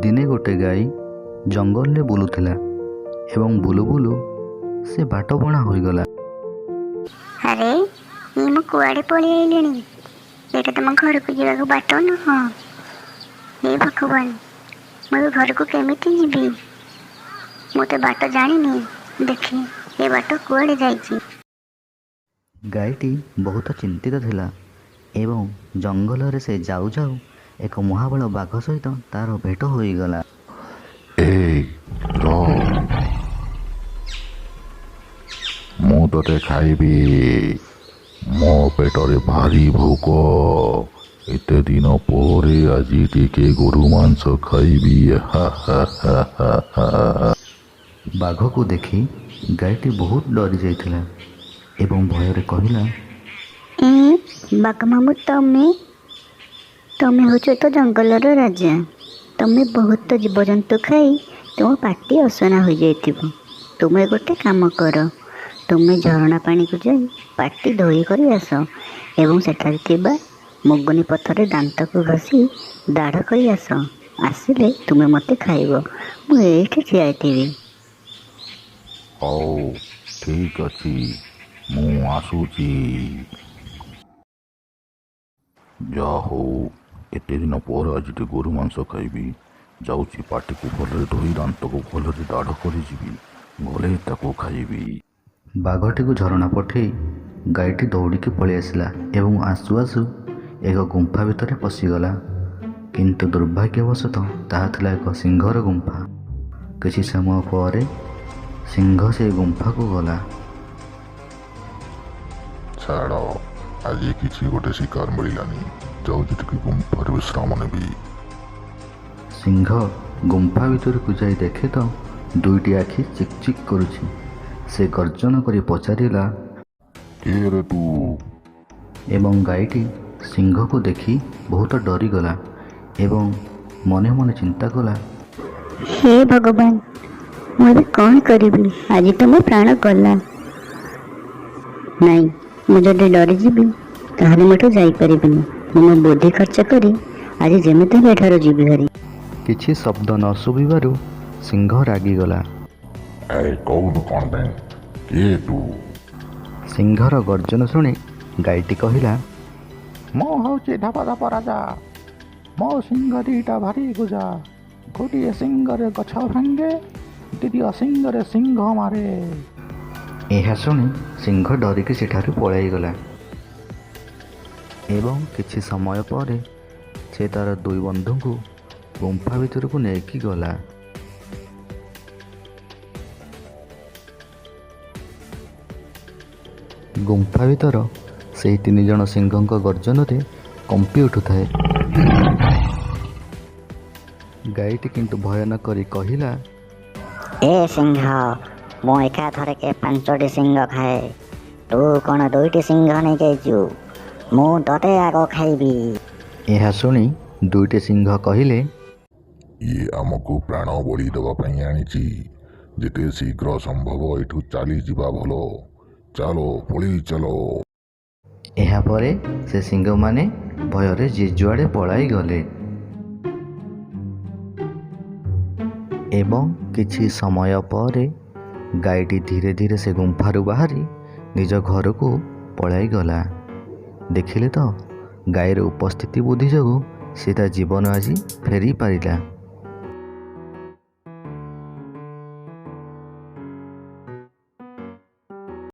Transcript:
ଦିନେ ଗୋଟେ ଗାଈ ଜଙ୍ଗଲରେ ବୁଲୁଥିଲା ଏବଂ ବୁଲୁ ବୁଲୁ ସେ ବାଟବଣା ହୋଇଗଲା। ଆରେ ମୁଁ କୁଆଡ଼େ ପଳେଇ ଆଇଲିଣି? ଏଇଟା ତମ ଘରକୁ ଯିବାକୁ ବାଟ ନୁହଁ। ହେ ଭଗବାନ, ମୁଁ ଏ ଘରକୁ କେମିତି ଯିବି? ମୁଁ ତ ବାଟ ଜାଣିନି। ଦେଖେ ଏ ବାଟ କୁଆଡ଼େ ଯାଇଛି। ଗାଈଟି ବହୁତ ଚିନ୍ତିତ ଥିଲା ଏବଂ ଜଙ୍ଗଲରେ ସେ ଯାଉ ଯାଉ ଏକ ମହାବଳ ବାଘ ସହିତ ତାର ଭେଟ ହୋଇଗଲା। ମୁଁ ତତେ ଖାଇବି। ମୋ ପେଟରେ ଭାରି ଭୋକ। ଏତେ ଦିନ ପରେ ଆଜି ଟିକେ ଗୋରୁ ମାଂସ ଖାଇବି। ବାଘକୁ ଦେଖି ଗାଈଟି ବହୁତ ଡରି ଯାଇଥିଲା ଏବଂ ଭୟରେ କହିଲା, ବାଘ ମାମୁଁ, ତମେ ହେଉଛ ତ ଜଙ୍ଗଲର ରାଜା। ତମେ ବହୁତ ଜୀବଜନ୍ତୁ ଖାଇ ତୁମ ପାଟି ଅସନା ହୋଇଯାଇଥିବ। ତୁମେ ଗୋଟେ କାମ କର, ତୁମେ ଝରଣା ପାଣିକୁ ଯାଇ ପାଟି ଧୋଇ କରି ଆସ ଏବଂ ସେଠାରେ ଥିବା ମୁଗୁନି ପଥରରେ ଦାନ୍ତକୁ ଘଷି ଦାଢ଼ କରି ଆସ। ଆସିଲେ ତୁମେ ମୋତେ ଖାଇବ। ମୁଁ ଏଇଠି ଠିଆ ହେଇଥିବି। ହଉ, ଠିକ ଅଛି, ମୁଁ ଆସୁଛି। ଯା ହଉ, ଏତେ ଦିନ ପରେ ଆଜି ଟିକେ ଗୋରୁ ମାଂସ ଖାଇବି। ଯାଉଛି ପାଟିକୁ ଭଲରେ ଧୋଇ ଦାନ୍ତକୁ ଭଲରେ ଦାଢ଼ କରିଯିବି, ଗଲେ ତାକୁ ଖାଇବି। ବାଘଟିକୁ ଝରଣା ପଠେଇ ଗାଈଟି ଦୌଡ଼ିକି ପଳେଇ ଆସିଲା ଏବଂ ଆସୁ ଆସୁ ଏକ ଗୁମ୍ଫା ଭିତରେ ପଶିଗଲା। କିନ୍ତୁ ଦୁର୍ଭାଗ୍ୟବଶତଃ ତାହା ଥିଲା ଏକ ସିଂହର ଗୁମ୍ଫା। କିଛି ସମୟ ପରେ ସିଂହ ସେ ଗୁମ୍ଫାକୁ ଗଲା। ଛାଡ଼, ଆଜି କିଛି ଗୋଟେ ଶିକାର ମିଳିଲାନି। ଯାଉଛି ଟିକେ ଗୁମ୍ଫାରେ ବିଶ୍ରାମ ନେବି। ସିଂହ ଗୁମ୍ଫା ଭିତରକୁ ଯାଇ ଦେଖେ ତ ଦୁଇଟି ଆଖି ଚିକ୍ ଚିକ୍ କରୁଛି। ସେ ଗର୍ଜନ କରି ପଚାରିଲା, କିଏ ରେ ତୁ? ଏବଂ ଗାଈଟି ସିଂହକୁ ଦେଖି ବହୁତ ଡରିଗଲା ଏବଂ ମନେ ମନେ ଚିନ୍ତା କଲା, ହେ ଭଗବାନ, ମୁଁ ଏବେ କ'ଣ କରିବି? ଆଜି ତ ମୋ ପ୍ରାଣ ଗଲା। ନାଇଁ, ମୁଁ ଯଦି ଡରିଯିବି ତାହେଲେ ମୁଁ ଏଠୁ ଯାଇପାରିବିନି। ମୁଁ ମୋ ବୁଦ୍ଧି ଖର୍ଚ୍ଚ କରି ଆଜି ଯେମିତି ହେଲେ ଏଠାରୁ ଯିବି ଭାରି। କିଛି ଶବ୍ଦ ନ ଶୁଭିବାରୁ ସିଂହ ରାଗିଗଲା। କହୁନୁ କ'ଣ ପାଇଁ? କିଏ ତୁ? ସିଂହର ଗର୍ଜନ ଶୁଣି ଗାଈଟି କହିଲା, ମୁଁ ହେଉଛି ଧପଧପ ରାଜା। ମୋ ସିଂହ ଦିଟା ଭାରି ଗୁଜା। ଗୋଟିଏ ସିଂହରେ ଗଛ ଭାଙ୍ଗେ, ଦ୍ୱିତୀୟ ସିଂହରେ ସିଂହ ମାରେ। ଏହା ଶୁଣି ସିଂହ ଡରିକି ସେଠାରୁ ପଳାଇଗଲା ଏବଂ କିଛି ସମୟ ପରେ ସେ ତାର ଦୁଇ ବନ୍ଧୁଙ୍କୁ ଗୁମ୍ଫା ଭିତରକୁ ନେଇକି ଗଲା। ଗୁମ୍ଫା ଭିତର ସେହି ତିନି ଜଣ ସିଂହଙ୍କ ଗର୍ଜନରେ କମ୍ପି ଉଠୁଥାଏ। ଗାଈଟି କିନ୍ତୁ ଭୟ ନ କରି କହିଲା, ଏ ସିଂହ, ମୁଁ ଏକାଥରକେ 5ଟି ସିଂହ ଖାଏ। ତୁ କ'ଣ 2ଟି ସିଂହ ନେଇଯାଇଛୁ? ମୁଁ ତତେ ଆଗ ଖାଇବି। ଏହା ଶୁଣି ଦୁଇଟି ସିଂହ କହିଲେ, ଇଏ ଆମକୁ ପ୍ରାଣ ବଳି ଦେବା ପାଇଁ ଆଣିଛି। ଯେତେ ଶୀଘ୍ର ସମ୍ଭବ ଏଠୁ ଚାଲିଯିବା ଭଲ। ଚାଲ, ପଳେଇ ଚାଲ। ଏହାପରେ ସେ ସିଂହମାନେ ଭୟରେ ଯିଏ ଯୁଆଡ଼େ ପଳାଇ ଗଲେ ଏବଂ କିଛି ସମୟ ପରେ ଗାଈଟି ଧୀରେ ଧୀରେ ସେ ଗୁମ୍ଫାରୁ ବାହାରି ନିଜ ଘରକୁ ପଳାଇଗଲା। ଦେଖିଲେ ତ, ଗାଈର ଉପସ୍ଥିତି ବୁଦ୍ଧି ଯୋଗୁଁ ସେ ତା ଜୀବନ ଆଜି ଫେରି ପାରିଲା।